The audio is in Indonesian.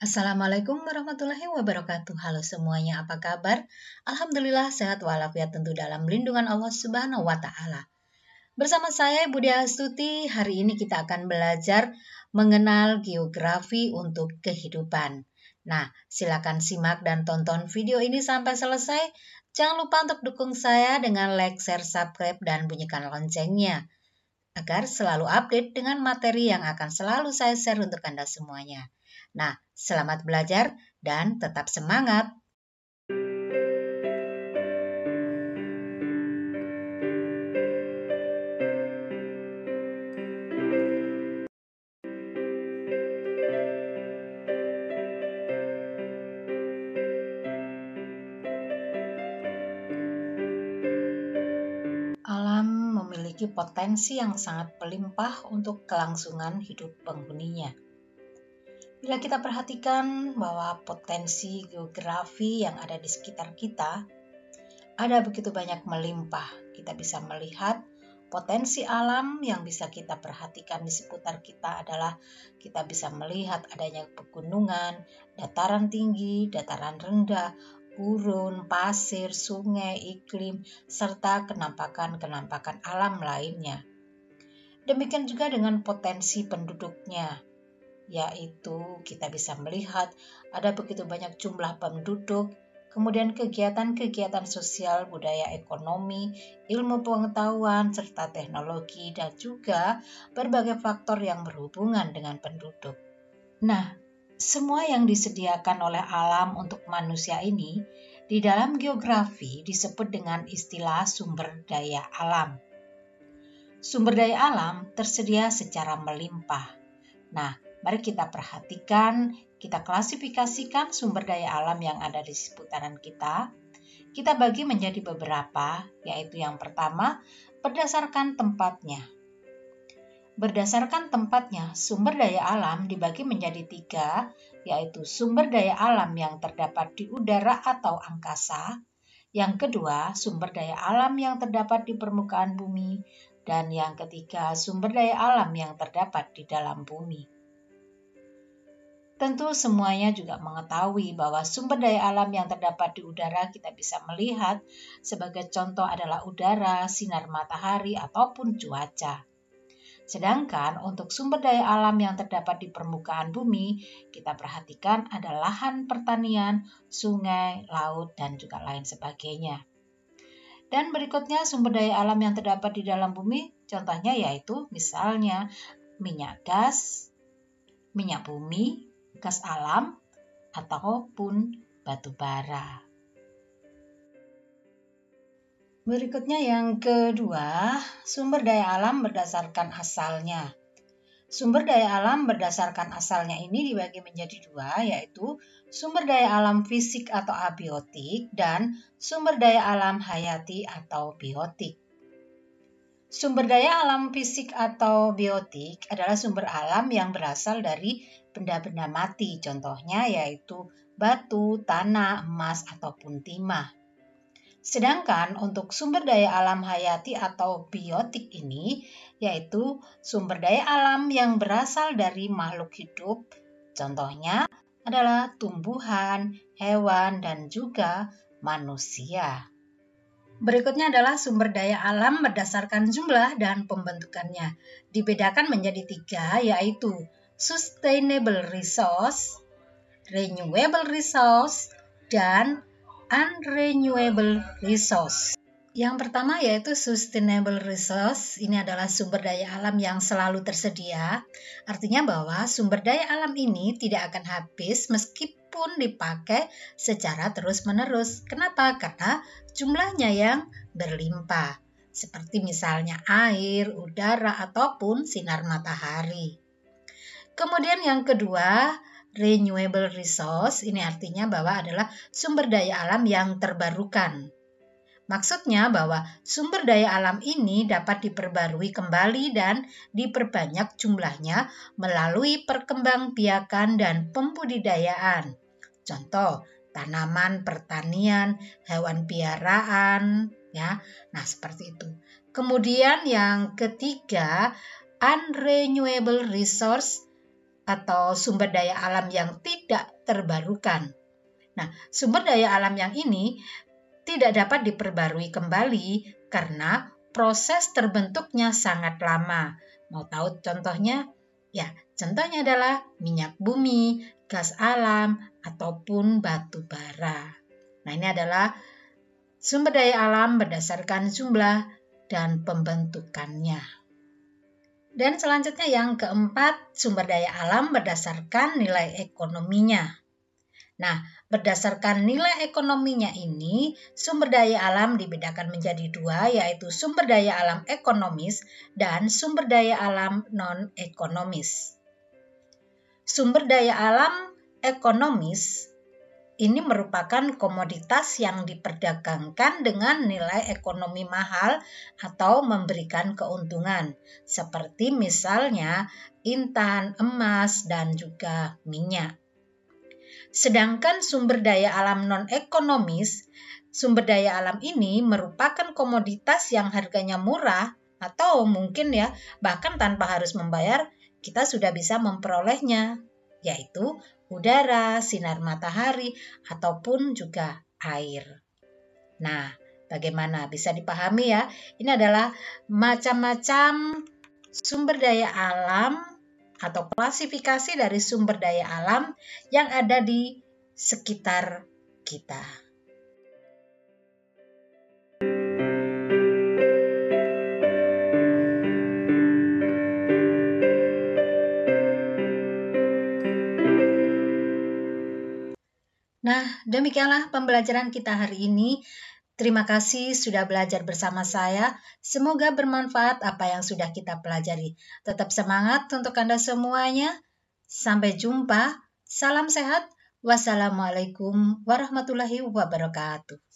Assalamualaikum warahmatullahi wabarakatuh. Halo semuanya, apa kabar? Alhamdulillah sehat walafiat tentu dalam lindungan Allah Subhanahu wa taala. Bersama saya Budi Astuti, hari ini kita akan belajar mengenal geografi untuk kehidupan. Nah, silakan simak dan tonton video ini sampai selesai. Jangan lupa untuk dukung saya dengan like, share, subscribe, dan bunyikan loncengnya agar selalu update dengan materi yang akan selalu saya share untuk Anda semuanya. Nah, selamat belajar dan tetap semangat. Alam memiliki potensi yang sangat melimpah untuk kelangsungan hidup penghuninya. Bila kita perhatikan bahwa potensi geografi yang ada di sekitar kita ada begitu banyak melimpah, kita bisa melihat potensi alam yang bisa kita perhatikan di seputar kita adalah kita bisa melihat adanya pegunungan, dataran tinggi, dataran rendah, gurun, pasir, sungai, iklim, serta kenampakan-kenampakan alam lainnya. Demikian juga dengan potensi penduduknya, yaitu kita bisa melihat ada begitu banyak jumlah penduduk, kemudian kegiatan-kegiatan sosial, budaya, ekonomi, ilmu pengetahuan, serta teknologi, dan juga berbagai faktor yang berhubungan dengan penduduk. Nah, semua yang disediakan oleh alam untuk manusia ini di dalam geografi disebut dengan istilah sumber daya alam. Sumber daya alam tersedia secara melimpah. Nah, mari kita perhatikan, kita klasifikasikan sumber daya alam yang ada di seputaran kita. Kita bagi menjadi beberapa, yaitu yang pertama, berdasarkan tempatnya. Berdasarkan tempatnya, sumber daya alam dibagi menjadi 3, yaitu sumber daya alam yang terdapat di udara atau angkasa. Yang kedua, sumber daya alam yang terdapat di permukaan bumi. Dan yang ketiga, sumber daya alam yang terdapat di dalam bumi. Tentu semuanya juga mengetahui bahwa sumber daya alam yang terdapat di udara kita bisa melihat sebagai contoh adalah udara, sinar matahari, ataupun cuaca. Sedangkan untuk sumber daya alam yang terdapat di permukaan bumi, kita perhatikan ada lahan pertanian, sungai, laut, dan juga lain sebagainya. Dan berikutnya sumber daya alam yang terdapat di dalam bumi, contohnya yaitu misalnya minyak gas, minyak bumi, gas alam, ataupun batu bara. Berikutnya yang kedua, sumber daya alam berdasarkan asalnya. Sumber daya alam berdasarkan asalnya ini dibagi menjadi 2, yaitu sumber daya alam fisik atau abiotik dan sumber daya alam hayati atau biotik. Sumber daya alam fisik atau biotik adalah sumber alam yang berasal dari benda-benda mati, contohnya yaitu batu, tanah, emas, ataupun timah. Sedangkan untuk sumber daya alam hayati atau biotik ini, yaitu sumber daya alam yang berasal dari makhluk hidup, contohnya adalah tumbuhan, hewan, dan juga manusia. Berikutnya adalah sumber daya alam berdasarkan jumlah dan pembentukannya. Dibedakan menjadi 3, yaitu sustainable resource, renewable resource, dan unrenewable resource. Yang pertama yaitu sustainable resource. Ini adalah sumber daya alam yang selalu tersedia. Artinya bahwa sumber daya alam ini tidak akan habis meskipun dipakai secara terus-menerus. Kenapa? Karena jumlahnya yang berlimpah. Seperti misalnya air, udara, ataupun sinar matahari. Kemudian yang kedua, renewable resource, ini artinya bahwa adalah sumber daya alam yang terbarukan. Maksudnya bahwa sumber daya alam ini dapat diperbarui kembali dan diperbanyak jumlahnya melalui perkembangbiakan dan pembudidayaan. Contoh, tanaman, pertanian, hewan piaraan, ya. Nah, seperti itu. Kemudian yang ketiga, unrenewable resource atau sumber daya alam yang tidak terbarukan. Nah, sumber daya alam yang ini tidak dapat diperbarui kembali karena proses terbentuknya sangat lama. Mau tahu contohnya? Ya, contohnya adalah minyak bumi, gas alam, ataupun batu bara. Nah, ini adalah sumber daya alam berdasarkan jumlah dan pembentukannya. Dan selanjutnya yang keempat, sumber daya alam berdasarkan nilai ekonominya. Nah, berdasarkan nilai ekonominya ini, sumber daya alam dibedakan menjadi dua, yaitu sumber daya alam ekonomis dan sumber daya alam non-ekonomis. Sumber daya alam ekonomis ini merupakan komoditas yang diperdagangkan dengan nilai ekonomi mahal atau memberikan keuntungan, seperti misalnya intan, emas, dan juga minyak. Sedangkan sumber daya alam non-ekonomis, sumber daya alam ini merupakan komoditas yang harganya murah atau mungkin ya bahkan tanpa harus membayar kita sudah bisa memperolehnya, yaitu udara, sinar matahari, ataupun juga air. Nah, bagaimana bisa dipahami ya? Ini adalah macam-macam sumber daya alam atau klasifikasi dari sumber daya alam yang ada di sekitar kita. Nah, demikianlah pembelajaran kita hari ini. Terima kasih sudah belajar bersama saya. Semoga bermanfaat apa yang sudah kita pelajari. Tetap semangat untuk Anda semuanya. Sampai jumpa. Salam sehat. Wassalamualaikum warahmatullahi wabarakatuh.